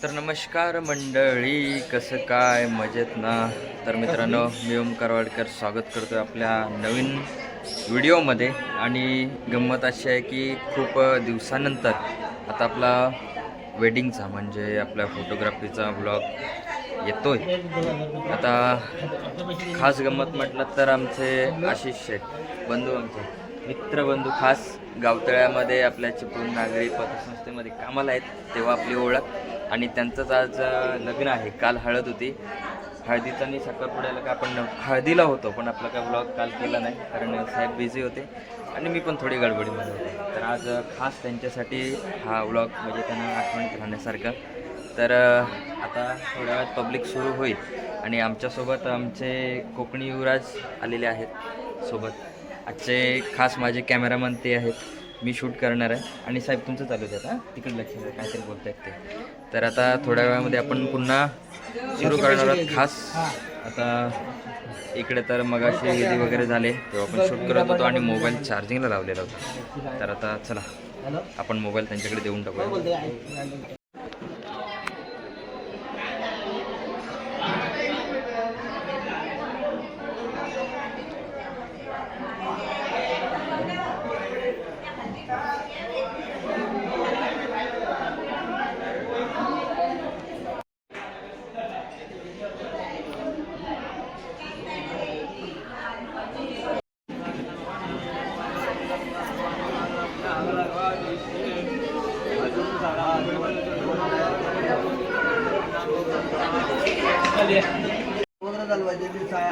तर नमस्कार मंडळी, कसं काय, मजेत ना? तर मित्रांनो, मी ओमकार वाडकर स्वागत करतो आहे आपल्या नवीन व्हिडिओमध्ये. आणि गंमत अशी आहे की खूप दिवसानंतर आता आपला वेडिंगचा म्हणजे आपल्या फोटोग्राफीचा ब्लॉग येतो आहे. आता खास गंमत म्हटलं तर आमचे आशिष शेठ बंधू, आमचे मित्रबंधू, खास गावतळ्यामध्ये आपल्या चिपळूण नागरी पतसंस्थेमध्ये कामाला आहेत, तेव्हा आपली ओळख. आणि त्यांचंच आज लग्न आहे. काल हळद होती. हळदीचा आणि साखरपुड्याला का आपण हळदीला होतो, पण आपला काय ब्लॉग काल केला नाही कारण साहेब बिझी होते आणि मी पण थोडी गडबडीमध्ये होते. तर आज खास त्यांच्यासाठी हा ब्लॉग म्हणजे त्यांना आठवणीत राहण्यासारखा. तर आता थोड्या वेळात पब्लिक सुरू होईल आणि आमच्यासोबत आमचे कोकणी युवराज आलेले आहेत सोबत. आजचे खास माझे कॅमेरामन ते आहेत, मी शूट करणार आहे. आणि साहेब तुमचं चालू द्या, हां तिकडे लक्ष द्या, काहीतरी बोलत आहेत ते. तर आता थोड्या वेळामध्ये आपण पुन्हा सुरू करणार आहोत खास. आता इकडे तर मगाशी विधी वगैरे झाले तेव्हा आपण शूट करत होतो आणि मोबाईल चार्जिंगला लावलेला होता. तर आता चला आपण मोबाईल त्यांच्याकडे देऊन टाकूया.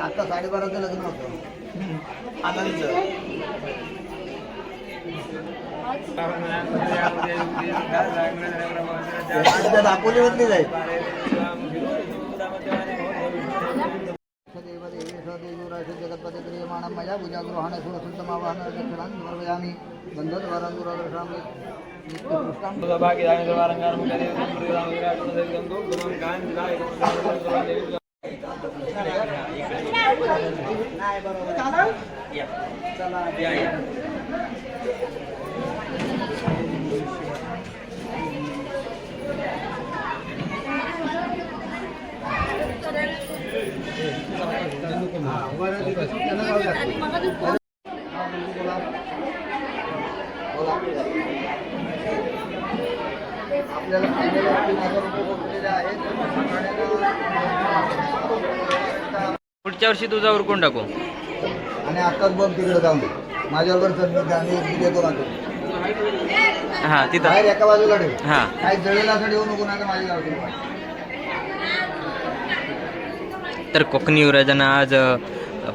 आता 12:30चं लग्न होतं आनंदचं. दापोलीमधली जाईल. जगतपती क्रियमाणं मया भुजागृहाण सुरसुतमावाहन दक्षिणांतर्वयामि बंधद्वारांदुरादर्शामि पुढच्या वर्षी तुझा उरकून टाकू. आणि आताच बघ तिकडे जाऊन दे माझ्याबरोबर चल, मी देतो ना. हां तिथं बाहेर एका बाजूला ठेव. हां काही जळेलासाठी येऊ नको, ना माझी गावठी. तर कोकणी युवराजांना आज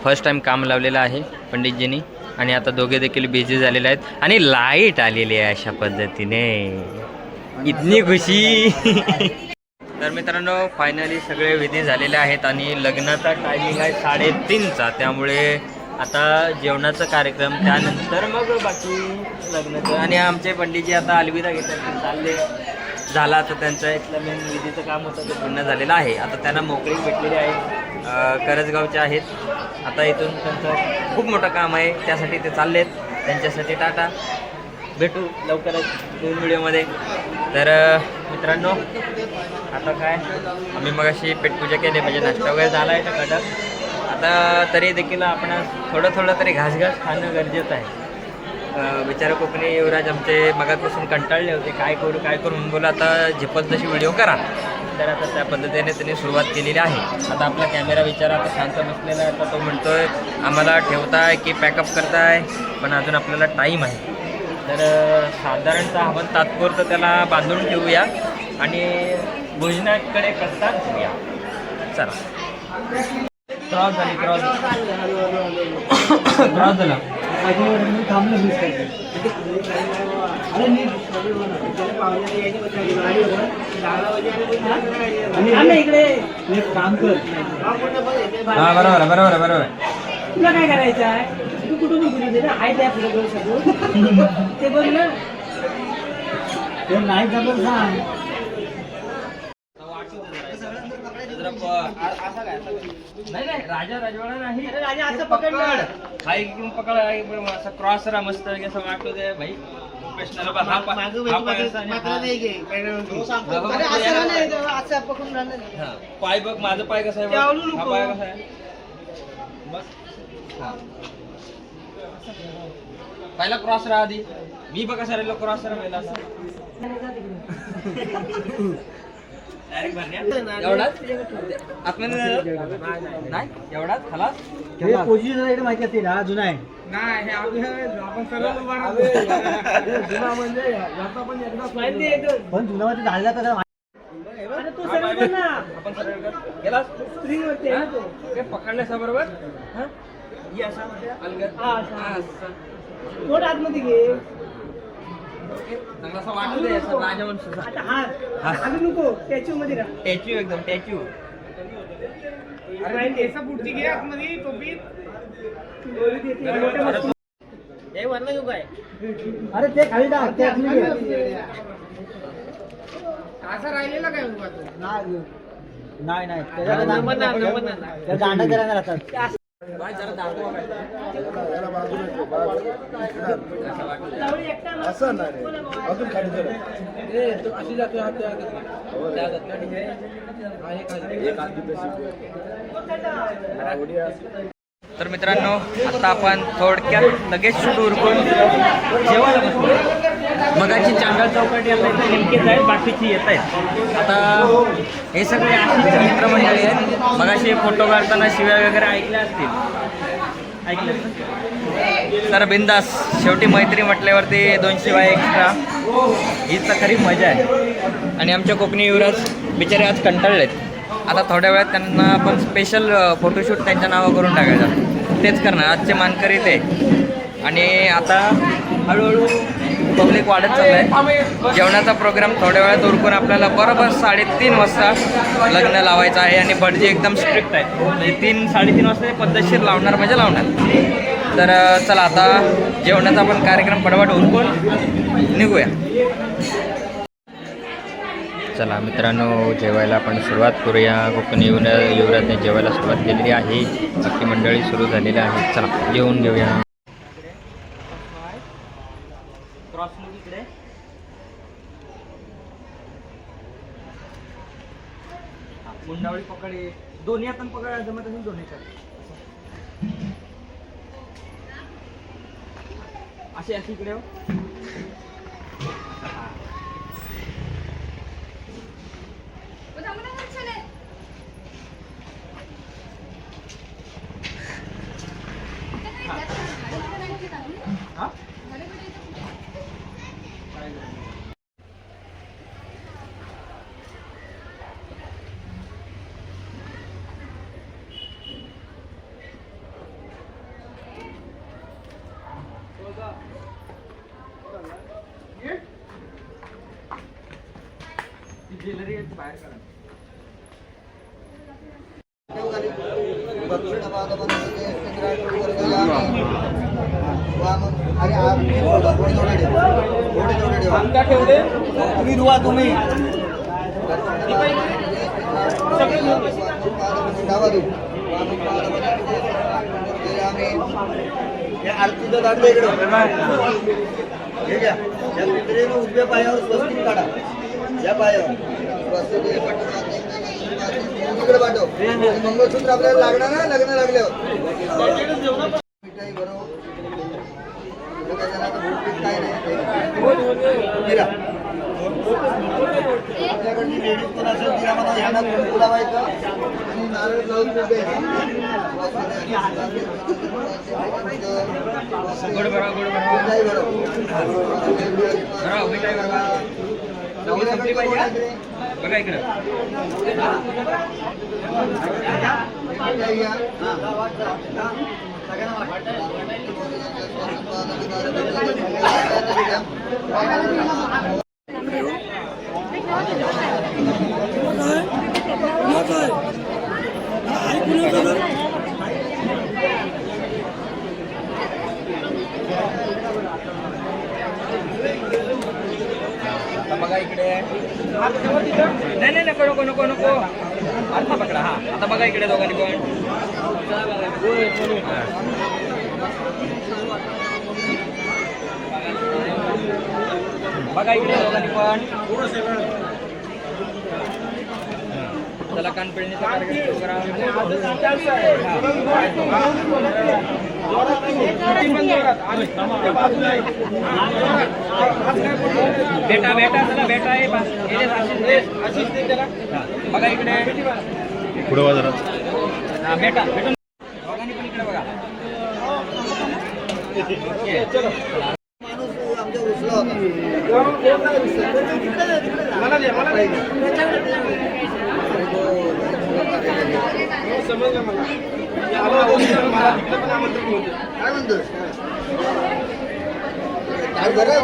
फर्स्ट टाइम काम लावलेलं आहे पंडितजींनी. आणि आता दोघे देखील बिझी झालेले आहेत आणि लाईट आलेली आहे अशा पद्धतीने. इतनी खुशी. तर मित्रांनो, फायनली सगळे विधी झालेले आहेत आणि लग्नाचा टायमिंग आहे 3:30चा. त्यामुळे आता जेवणाचा कार्यक्रम, त्यानंतर मग बाकी लग्नाचं. आणि आमचे पंडितजी आता अलविदा घेतात, चालले. झाला आता त्यांचं इथलं मेन विधीचं काम होतं ते पूर्ण झालेलं आहे. आता त्यांना मोकळी भेटलेली आहे, करजगावचे आहेत. आता इथून त्यांचं खूप मोठं काम आहे, त्यासाठी ते चाललेत. त्यांच्यासाठी टाटा, भेटू लवकरच नवीन व्हिडिओमध्ये. तर मित्रांनो, आता काय आम्ही मग अशी पेटपूजा केली, म्हणजे नाश्ता वगैरे झाला आहे कडक. आता तरी देखील आपण थोडं तरी घास खाणं गरजेचं आहे. बिचारा कोकणी युवराज आमचे मगापासून कंटाळले होते, काय करू म्हणून बोला आता झेपत तशी व्हिडिओ करा. तर आता त्या पद्धतीने त्यांनी सुरुवात केलेली आहे. आता आपला कॅमेरा बिचारा आता शांत बसलेला आहे. आता तो म्हणतोय आम्हाला ठेवताय की पॅकअप करताय, पण अजून आपल्याला टाईम आहे. तर साधारणतः आपण तात्पुरतं त्याला बांधून ठेवूया आणि भोजनाकडे प्रस्थान करूया. चला. क्रॉस झाला. हा बरोबर. तुला काय करायचं आहे? तू कुठून आहे त्या पुढे सगळं ते बघ ना. नाही जबर सांग. नाही राजा राजवाडा नाही. राजा असं पकड. हाय घेऊन पकड, असं क्रॉस रा मस्त असं वाटलं ते भाई. प्रोफेशनल. हा पकडून राहिलं. हा पाय बघ, माझा पाय कसा आहे ते आवळू बघ. हा नको. पाय कसा आहे बघ. हा पहिला क्रॉस राहा आधी. मी बघा सर क्रॉस राहा पहिला असा. डायरेक्ट भरण्या एवढाच आतमध्ये नाही एवढाच खलास. पोझिशन माहिती असेल हा जुना आहे. नाही आपण पण जुना मध्ये झाला तर तू सरळ कर ना. सरळ कर गेला स्प्रिंग वरती आहे ना तो. पकडल्यास बरोबर. हा ये असा अलगद. हा, असा. हा, असं. पोट आतमध्ये घे. चांगला असं वाटू दे असं राजवंश आता हात हलू नको. स्टॅच्यू मध्ये राहा. टॅच्यू एकदम टॅच्यू. अरे केसा पुढची घे आतमध्ये टोपी. हे वरनं घेऊ काय? अरे ते खाली टाक. ते आतमध्ये घे. असा राहिलेला काय उभा तो? नाही नाही त्याच्या दांडा जरा राहतात. असं नाही अजून खाली जरा. अशी जातो तर मित्रांनो आता आपण थोडक्यात लगेच शूट उरकून जेवायला बसलो. मगाची चांगल चौकट यायला नेमकेच आहेत, बाकीची येत आहेत. आता हे सगळे आशिषचे मित्रमंडळी आहेत. मगाशी फोटो काढताना शिव्या वगैरे ऐकल्या असतील. तर बिंदास शेवटी मैत्री म्हटल्यावरती 2 शिवाय एक्स्ट्रा हीच तर खरी मजा आहे. आणि आमच्या कोकणी युवराज बिचारे आज कंटाळलेत. आता थोड्या वेळात त्यांना आपण स्पेशल फोटोशूट त्यांच्या नावा करून टाकायचं. तेच करणार आजचे मानकरी ते. आणि आता हळूहळू पब्लिक वाढत चाललं आहे. जेवणाचा प्रोग्राम थोड्या वेळात उरकून आपल्याला बरोबर 3:30 वाजता लग्न लावायचं आहे. आणि भटजी एकदम स्ट्रिक्ट आहे, म्हणजे 3-3:30 वाजता पद्धतशीर लावणार म्हणजे लावणार. तर चला आता जेवणाचा आपण कार्यक्रम पटपट उरकून निघूया. चला मित्रांनो जेवायला आपण सुरुवात करूया. कोकणी युवराजने जेवायला सुरुवात केलेली आहे. बाकी मंडळी सुरू झालेली आहे. चला जेवून घेऊया. मुंडावळी पकडे दोन्ही आपण पकडायला जमत असेल दोन्ही असे असे इकडे हो. ज्वेलरी बाहेर काढा. तुम्ही धुवा तुम्ही. आरतीचं दांड इकडे हे घ्या. या पितळेनं उभ्या पायावर स्वस्तिक काढा. या पायावर इकडे पाठव. मंगळसूत्र आपल्याला लागणार ना लग्न लागल्यावर. मिठाई बरोबर काय नाही. आपल्याकडची लेडीज कोण असेल तिला मला ह्यांना कुंकू लावायचं आणि नारळ लावून द्यायचं. बघा इकडं बघा इकडे. नाही नाही नको नको नको नको. आता पकडा. हा आता बघा इकडे दोघांनी पण. बघा इकडे दोघांनी पण. चला कानपिळणीचा कार्यक्रम सुरू बेटा बेटा चला बेटा आहे बघा इकडे पुढे बाजारात बेटा बेटा दोघांनी पण इकडे बघा माणूस आमच्या रुसला होता. काय म्हणतोस? काय बरं?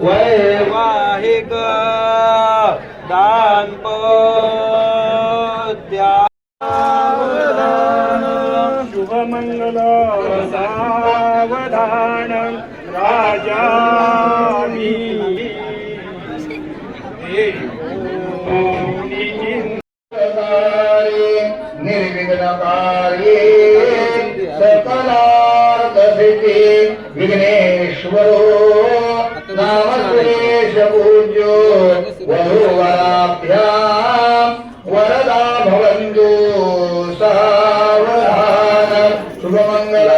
वैवाहिक दाम्पत्या शुभमंगल सावधान राजामी निर्विघ्नकार्ये सकलार्थसिद्धि विघ्नेश्वरो नामस्तेश पूज्यो वधूवराभ्यां वरदा भवन्तु सावधान शुभमंगल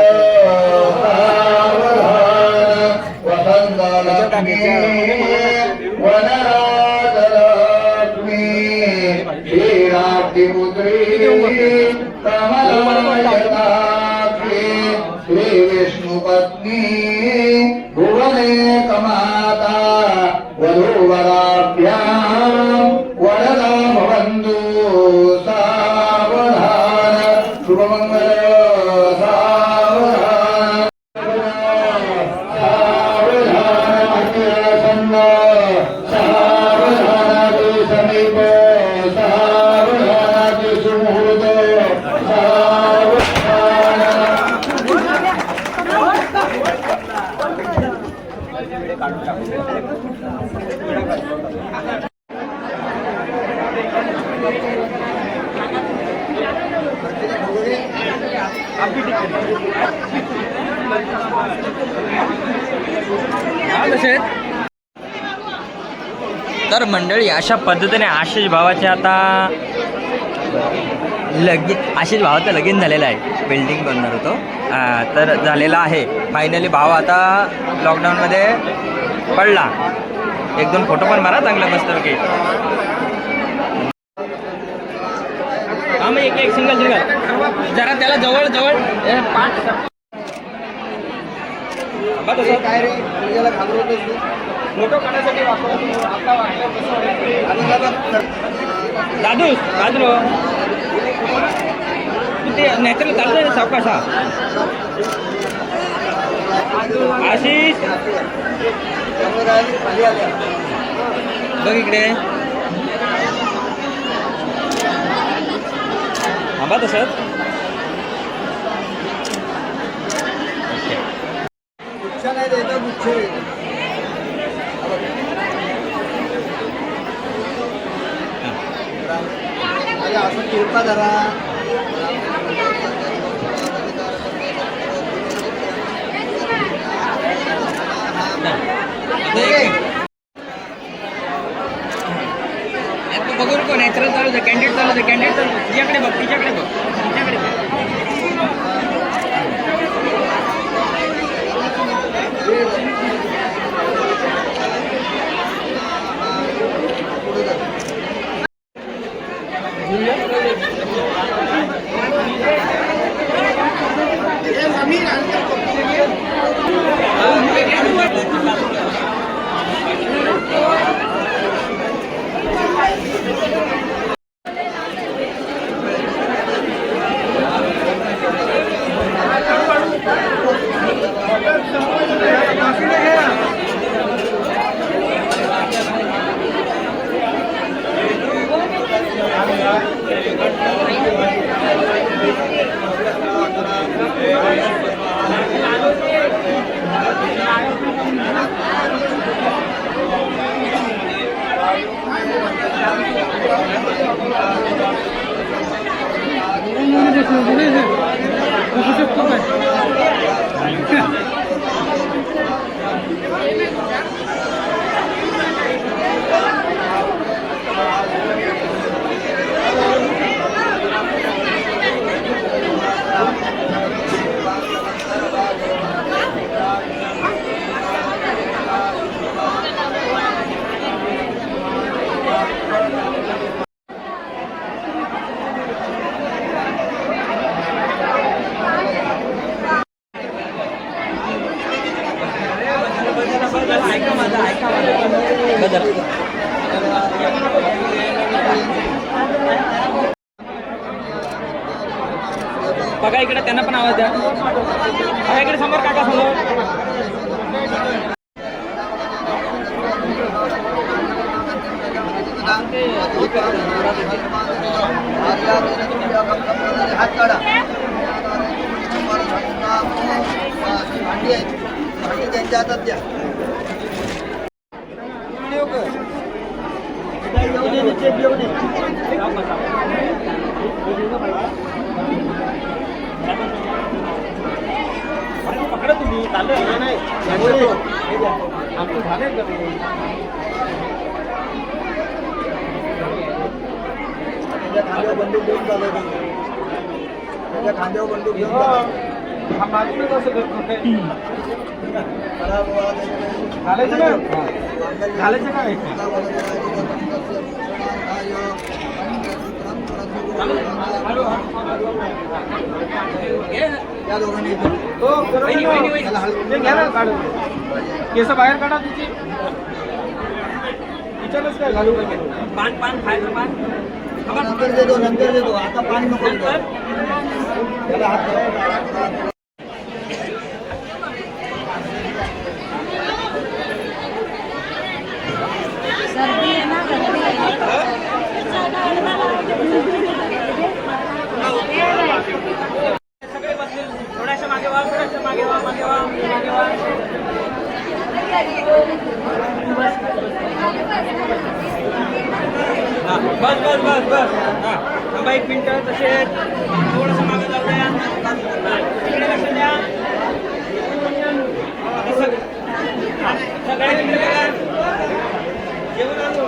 सावधान वसन्तलक्ष्मी वनराजलक्ष्मी क्षीराब्धिपुत्री कमलायताक्षी श्रीविष्णुपत्नी भुवने कमाता वधूवराभ्यां वरदा भवन्तु सावधान शुभमंगल सावधान सावधान सावधान समीप सावधान सुमुहूर्त सावधान तर मंडळी अशा पद्धतीने आशिष भावाचे आता आशिष भावाचं लगीन झालेलं आहे. बिल्डिंग बनणार होतो तर झालेला आहे फायनली. भाव आता लॉकडाऊनमध्ये पडला. एक दोन फोटो पण मारा चांगला मस्त की मग एक सिंगल जरा त्याला जवळ जवळ काय रे तुझ्याला घाबरवतोस तू? फोटो काढण्यासाठी दादू दादू ते नॅचरल चालू आहे सावकाश. आशिष बघ इकडे थांबा तसंच. गुच्छ नाही द्यायचा गुच्छ असं तिरपा धरा. बघू नको नॅचरल चालू दे कॅन्डिडेट चालू दे कॅन्डिडेट चालू दे तिच्याकडे बघ तिच्याकडे बघ तिच्याकडे बघ बघा इकडे त्यांना पण आवाज द्या बघा इकडे समोर काका समोर हात काढा भांडी आहे भांडी त्यांच्या हातात द्या पकडा तुम्ही चाललं नाही आमचं झालंय का त्याच्या खांद्यावर बंदूक घेऊन चालवतो त्याच्या खांद्यावर बंदूक घेऊन हा बाजूला कसं करतो घालायचं ना घालायचं काय या दोघांनी हो घ्या ना काढून केस बाहेर काढा तिची तिच्यातच काय घालू पान पान खायचं पान नंतर देतो आता पाणी नको त्याला हात लावा. सर्दी आहे ना सगळे बसले थोड्याशा मागे व्हा थोड्याशा मागे व्हा मागे व्हा मागे व्हा बस बस बस बस थांबा 1 मिनिट तसे थोडंसं मागे जाऊ द्या इकडे लक्ष द्या सगळ्या तिकडे बघा जेवण आलो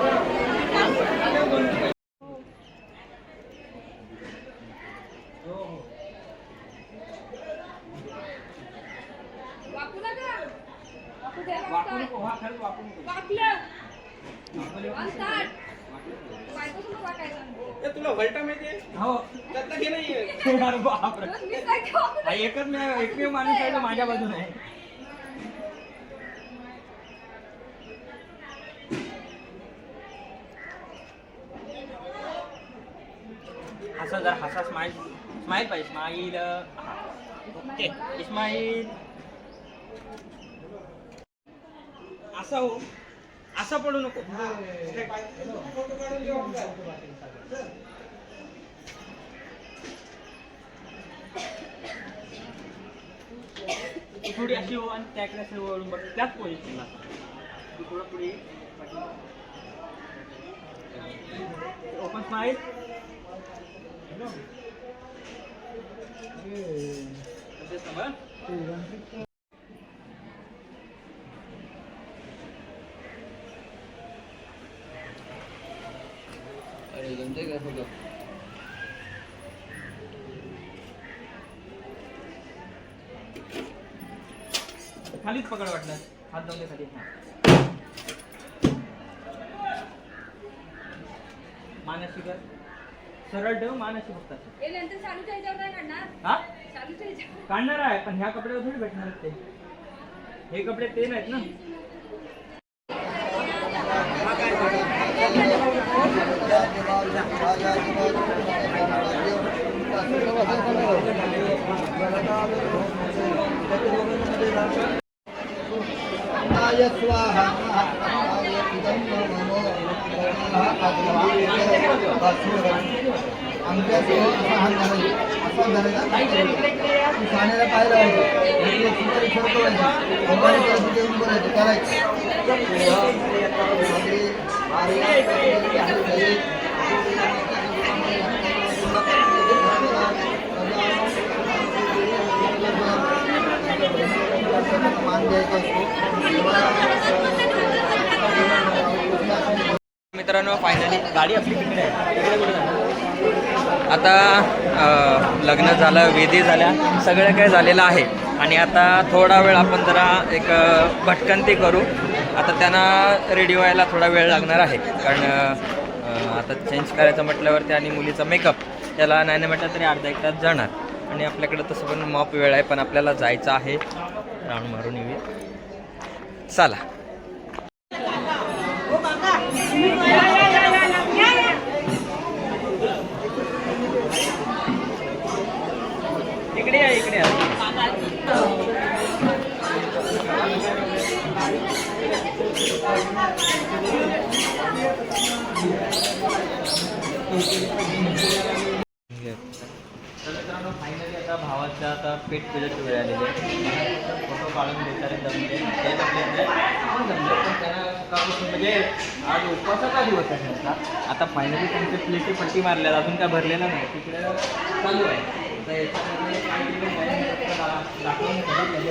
तुला वलटा माहितीये हो त्यातला घे नाही एकमेव माणूस आहे तो माझ्या बाजूने आहे हसा जरा हसा स्माइल स्माइल पाहिजे स्माइल ओके इस्माईल असा हो असा पडू नको थोडी अशी हो आणि त्याकडे असे वळून बघ त्याच पोझिशनला थोडं पुढे ओपन स्माइल खालीच पकड वाटलं, हात जाऊन दे खाली. मानसी कर, सरळ ठेव, मानसी फक्त. हा काढणार आहे, पण ह्या कपड्यावर थोडी भेटणार ते. हे कपडे ते नाहीत ना. मित्रांनो फायनली गाडी आपली तिकडे आहे. तिकडे कुठे जाणार? आता लग्न झालं, विधी झाल्या, सगळं काही झालेलं आहे. आणि आता थोडा वेळ आपण जरा एक भटकंती करू. आता त्यांना रेडी व्हायला थोडा वेळ लागणार आहे, कारण आता चेंज करायचं म्हटल्यावरती आणि मुलीचा मेकअप त्याला नाही म्हटलं तरी अर्धा एक तास जाणार. आणि आपल्याकडं तसं पण मॉप वेळ आहे, पण आपल्याला जायचं आहे. राऊंड मारून येऊया, चला. इकडे या, इकडे या. तर मित्रांनो फायनली आता भावाच्या आता पेट पूजेची वेळ आलेली आहे. फोटो काढून देणारे जमले, ते जमले पण जमले, पण त्यांना सकाळपासून म्हणजे आज उपवासाचा दिवस आहे त्यांचा. आता फायनली त्यांचे प्लेटी पट्टी मारल्या, अजून काय भरलेलं नाही, तिकडे चालू आहे. तर याच्यामध्ये काय केलं दाखवून फायनली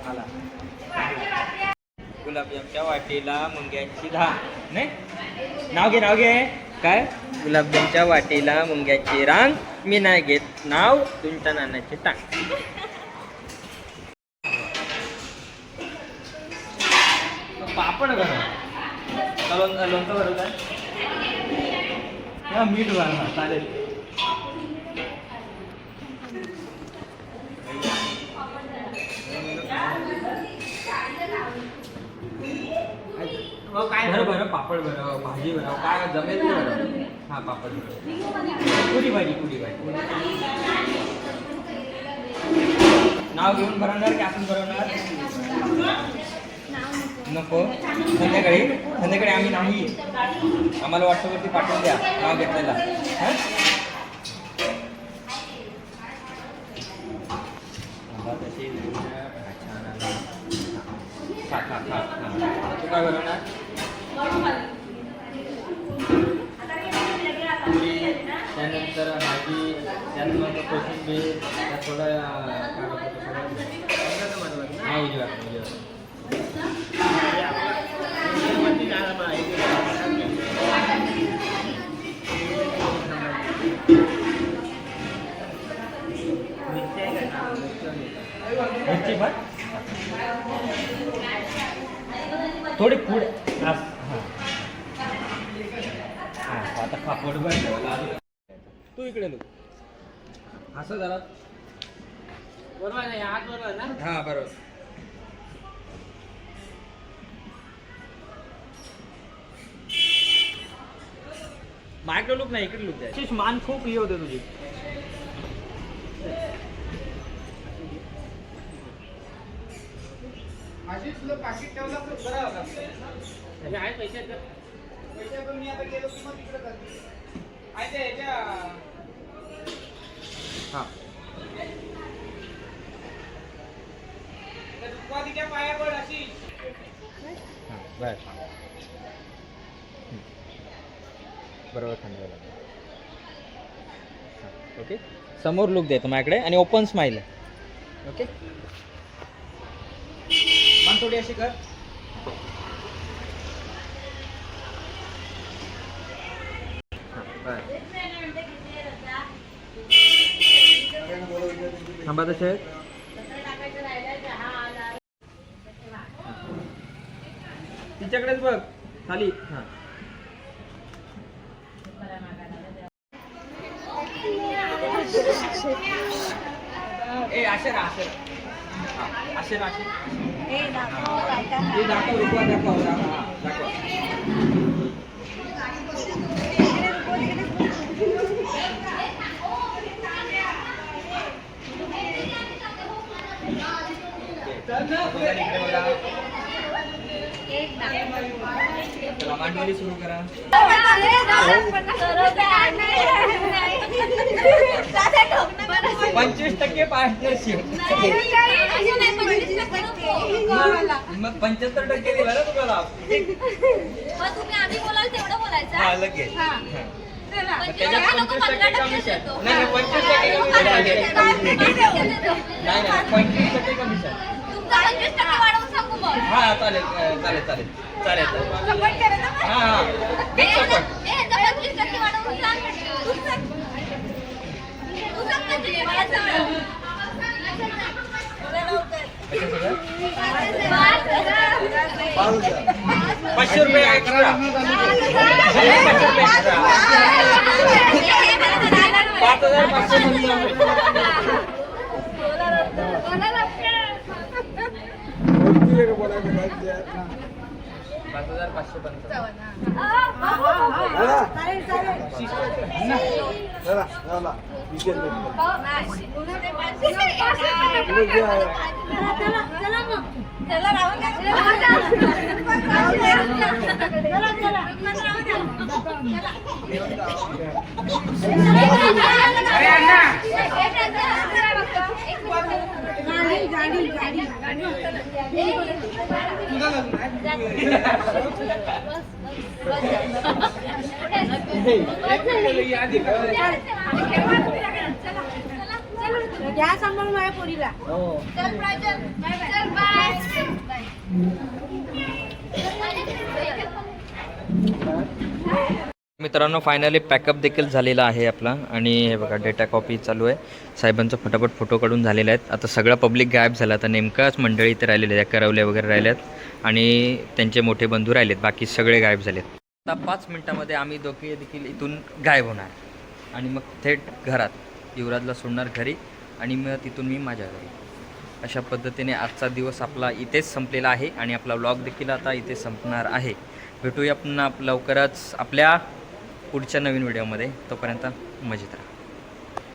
आला. गुलाबजामच्या वाटेला मुंग्याची धान, नाही नाव घे, नाव घे. काय? गुलाबजामच्या वाटेला मुंग्याची रांग, मी नाही घेत नाव तुमच्या नानाची टांग. पापड बरं, लोणचं बरं काय, मीठ बरं, चालेल. काय बरं बरं, पापड बरं, भाजी बरं, काय जमेल ते बरं. हा पापड बरं, पुरी भाजी, पुरी भाजी. नाव घेऊन भरवणार की आपण भरवणार? नको, संध्याकाळी आम्ही नाही, आम्हाला व्हॉट्सअपवरती पाठवून द्या नाव घेतलेला. हां तशी खा खा खा खा. तू काय बनवणार? पुरी, त्यानंतर भाजी, त्यानंतर कोशिंबीर, त्यात थोडं हा उजव्या मिरची पण थोडी पुढे. हां आता पापड बरं, तू इकडे लो असं जरा बरोबर आहे, हात बरोबर ना. हां बरोबर. माझ्याकडे लुक नाही, इकडे लुक द्या. मान खूप हे होते तुझी. पाकिट ठेवला तर बरं होता. आहे पैसे पण मी आता गेलो की मग तिकडे करते. आहे ते ह्याच्या हां दुपारीच्या पायावर अशी. हां बर बरोबर खांद्याला. हां ओके, समोर लुक देतो माझ्याकडे आणि ओपन स्माईल आहे. ओके, थोडी अशी कर. थांबा तसे आहेत. तिच्याकडेच बघ खाली. हां ए असे ना असे असे ना असे हे दाखव काय काय हे दाखव रुपया दाखव दाखव. चला मांडवली सुरू करा. 25% पार्टनरशिप. मग 75% दिला ना तुम्हाला. आधी बोलाल तेवढं बोलायचं हा लगेच. त्याच्यात 25% कमिशन. नाही 25% कमिशन. नाही 25% कमिशन. वाढवून सांगू मग हा चालेल चालेल चालेल चालेल चालेल. सपोर्ट करा ना मग. हा बिग सपोर्ट. 25% वाढवून सांग. तू सांग म्हणजे मला सांग. ₹500 एक्स्ट्रा. घ्या सांभाळून माझ्या पोरीला. चल प्राजल. चल बाय. मित्रांनो फायनली पॅकअप देखील झालेला आहे आपला. आणि हे बघा डेटा कॉपी चालू आहे. साहेबांचा फटाफट फोटो काढून झालेला आहेत. आता सगळा पब्लिक गायब झाला. आता नेमकाच मंडळी इथे राहिलेले आहेत. करवले वगैरे राहिल्यात आणि त्यांचे मोठे बंधू राहिलेत. बाकी सगळे गायब झालेत. आता 5 मिनटामध्ये आम्ही दोघे देखील इथून गायब होणार आणि मग थेट घरात. युवराजला सोडणार घरी आणि मग तिथून मी माझ्या घरी. अशा पद्धतीने आजचा दिवस आपला इथेच संपलेला आहे आणि आपला व्लॉग देखील आता इथे संपणार आहे. भेटूया पुन्हा लवकरच आपल्या पुढच्या नवीन व्हिडिओमध्ये. तोपर्यंत मजेत राहा.